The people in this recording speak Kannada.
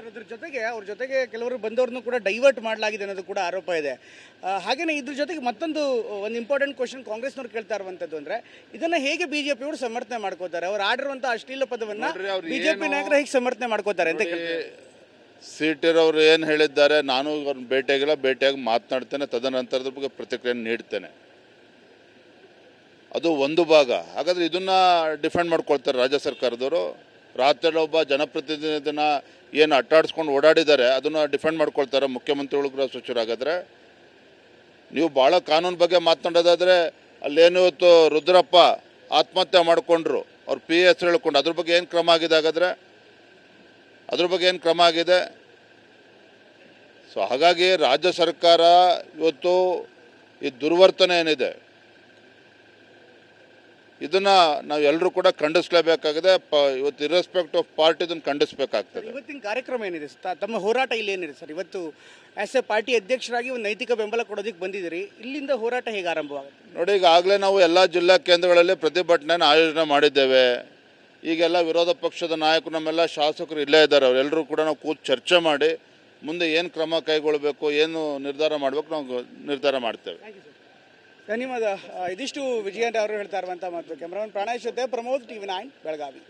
ಸರ್, ಅದ್ರ ಜೊತೆಗೆ ಅವ್ರ ಜೊತೆಗೆ ಕೆಲವರು ಬಂದವ್ರನ್ನು ಕೂಡ ಡೈವರ್ಟ್ ಮಾಡಲಾಗಿದೆ ಅನ್ನೋದು ಕೂಡ ಆರೋಪ ಇದೆ. ಹಾಗೇನೇ ಇದ್ರ ಜೊತೆಗೆ ಮತ್ತೊಂದು ಒಂದು ಇಂಪಾರ್ಟೆಂಟ್ ಕ್ವಶನ್ ಕಾಂಗ್ರೆಸ್ನವ್ರು ಕೇಳ್ತಾ ಇರುವಂತದ್ದು ಅಂದ್ರೆ, ಇದನ್ನ ಹೇಗೆ ಬಿಜೆಪಿ ಅವರು ಸಮರ್ಥನೆ ಮಾಡ್ಕೋತಾರೆ? ಅವ್ರು ಆಡಿರುವಂತ ಅಶ್ಲೀಲ ಪದವನ್ನ ಬಿಜೆಪಿ ನಾಯಕರು ಹೇಗೆ ಸಮರ್ಥನೆ ಮಾಡ್ಕೋತಾರೆ ಅಂತ ಸಿಟಿರವ್ರು ಏನು ಹೇಳಿದ್ದಾರೆ, ನಾನು ಅವ್ರನ್ನ ಭೇಟಿಯಾಗಿ ಮಾತನಾಡ್ತೇನೆ, ತದನಂತರದ ಬಗ್ಗೆ ಪ್ರತಿಕ್ರಿಯೆ ನೀಡ್ತೇನೆ. ಅದು ಒಂದು ಭಾಗ. ಹಾಗಾದ್ರೆ ಇದನ್ನ ಡಿಫೆಂಡ್ ಮಾಡ್ಕೊಳ್ತಾರೆ ರಾಜ್ಯ ಸರ್ಕಾರದವರು. ರಾತ್ರಿ ಒಬ್ಬ ಜನಪ್ರತಿನಿಧಿನ ಏನು ಅಟ್ಟಾಡಿಸ್ಕೊಂಡು ಓಡಾಡಿದ್ದಾರೆ ಅದನ್ನು ಡಿಫೆಂಡ್ ಮಾಡ್ಕೊಳ್ತಾರೆ ಮುಖ್ಯಮಂತ್ರಿಗಳು, ಗೃಹ ಸಚಿವರು. ಹಾಗಾದರೆ ನೀವು ಭಾಳ ಕಾನೂನು ಬಗ್ಗೆ ಮಾತನಾಡೋದಾದರೆ, ಅಲ್ಲೇನು ಇವತ್ತು ರುದ್ರಪ್ಪ ಆತ್ಮಹತ್ಯೆ ಮಾಡಿಕೊಂಡ್ರು, ಅವ್ರ ಪಿ ಹೆಸರು ಹೇಳ್ಕೊಂಡು, ಅದ್ರ ಬಗ್ಗೆ ಏನು ಕ್ರಮ ಆಗಿದೆ? ಹಾಗಾದರೆ ಅದ್ರ ಬಗ್ಗೆ ಏನು ಕ್ರಮ ಆಗಿದೆ? ಸೊ ಹಾಗಾಗಿ ರಾಜ್ಯ ಸರ್ಕಾರ ಇವತ್ತು ಈ ದುರ್ವರ್ತನೆ ಏನಿದೆ ಇದನ್ನು ನಾವು ಎಲ್ಲರೂ ಕೂಡ ಖಂಡಿಸಲೇಬೇಕಾಗಿದೆ. ಇವತ್ತು ಇರ್ರೆಸ್ಪೆಕ್ಟ್ ಆಫ್ ಪಾರ್ಟಿ ಇದನ್ನು ಖಂಡಿಸಬೇಕಾಗ್ತದೆ. ಇವತ್ತಿನ ಕಾರ್ಯಕ್ರಮ ಏನಿದೆ, ತಮ್ಮ ಹೋರಾಟ ಇಲ್ಲಿ ಏನಿದೆ ಸರ್? ಇವತ್ತು ಆಸ್ ಎ ಪಾರ್ಟಿ ಅಧ್ಯಕ್ಷರಾಗಿ ಒಂದು ನೈತಿಕ ಬೆಂಬಲ ಕೊಡೋದಕ್ಕೆ ಬಂದಿದ್ದೀರಿ, ಇಲ್ಲಿಂದ ಹೋರಾಟ ಹೇಗೆ ಆರಂಭವಾಗುತ್ತೆ? ನೋಡಿ, ಈಗಾಗಲೇ ನಾವು ಎಲ್ಲ ಜಿಲ್ಲಾ ಕೇಂದ್ರಗಳಲ್ಲಿ ಪ್ರತಿಭಟನೆಯನ್ನು ಆಯೋಜನೆ ಮಾಡಿದ್ದೇವೆ. ಈಗೆಲ್ಲ ವಿರೋಧ ಪಕ್ಷದ ನಾಯಕರು, ನಮ್ಮೆಲ್ಲ ಶಾಸಕರು ಇಲ್ಲೇ ಇದ್ದಾರೆ. ಅವರೆಲ್ಲರೂ ಕೂಡ ನಾವು ಕೂತು ಚರ್ಚೆ ಮಾಡಿ ಮುಂದೆ ಏನು ಕ್ರಮ ಕೈಗೊಳ್ಳಬೇಕು, ಏನು ನಿರ್ಧಾರ ಮಾಡಬೇಕು, ನಾವು ನಿರ್ಧಾರ ಮಾಡ್ತೇವೆ. ಧನ್ಯವಾದ. ಇದಿಷ್ಟು ವಿಜಯನ್ ಅವರು ಹೇಳ್ತಾ ಇರುವಂಥ ಮಾತು. ಕ್ಯಾಮರಾಮನ್ ಪ್ರಾಣೇಶ್ ಜೊತೆ ಪ್ರಮೋದ್, TV9 ಬೆಳಗಾವಿ.